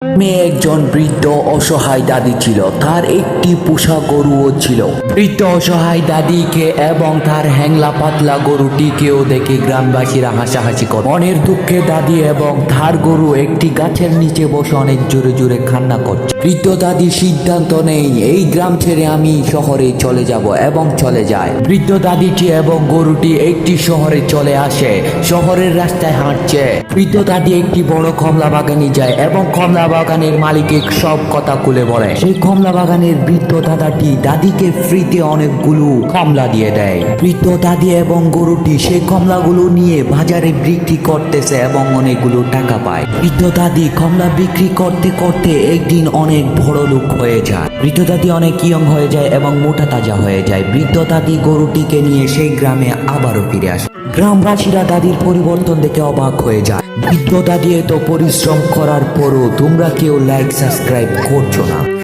একজন বৃদ্ধ অসহায় দাদি ছিল, তার একটি পোষা গরুও ছিল। বৃদ্ধ অসহায় দাদিকে এবং তার হ্যাংলা পাতলা গরুটিকেও দেখে গ্রামবাসীরা হাসাহাসি করে। মনের দুঃখে দাদি এবং তার গরু একটি গাছের নিচে বসে অনেক জোরে জোরে কান্না করছে। বৃদ্ধ দাদি সিদ্ধান্ত নেই, এই গ্রাম ছেড়ে আমি শহরে চলে যাব, এবং চলে যায়। বৃদ্ধ দাদিটি এবং গরুটি একটি শহরে চলে আসে। শহরের রাস্তায় হাঁটছে। বৃদ্ধ দাদি একটি বড় কমলা বাগানে যায় এবং কমলা বাগানের মালিককে সব কথা খুলে বলে। সেই কমলা বাগানের বৃদ্ধ দাদাটি দাদিকে ফ্রিতে অনেকগুলো কমলা দিয়ে দেয়। বৃদ্ধ দাদি এবং গরুটি সেই কমলাগুলো নিয়ে বাজারে বিক্রি করতেছে এবং অনেকগুলো টাকা পায়। বৃদ্ধ দাদি কমলা বিক্রি করতে করতে একদিন অনেক বড় লোক হয়ে যায়। বৃদ্ধ দাদি অনেক ইয়ং হয়ে যায় এবং মোটা তাজা হয়ে যায়। বৃদ্ধ দাদি গরুটিকে নিয়ে সেই গ্রামে আবারও ফিরে আসে। গ্রামবাসীরা দাদির পরিবর্তন দেখে অবাক হয়ে যায়। বৃদ্ধ দাদি এত পরিশ্রম করার পরও তোমরা কেউ লাইক সাবস্ক্রাইব করছো না।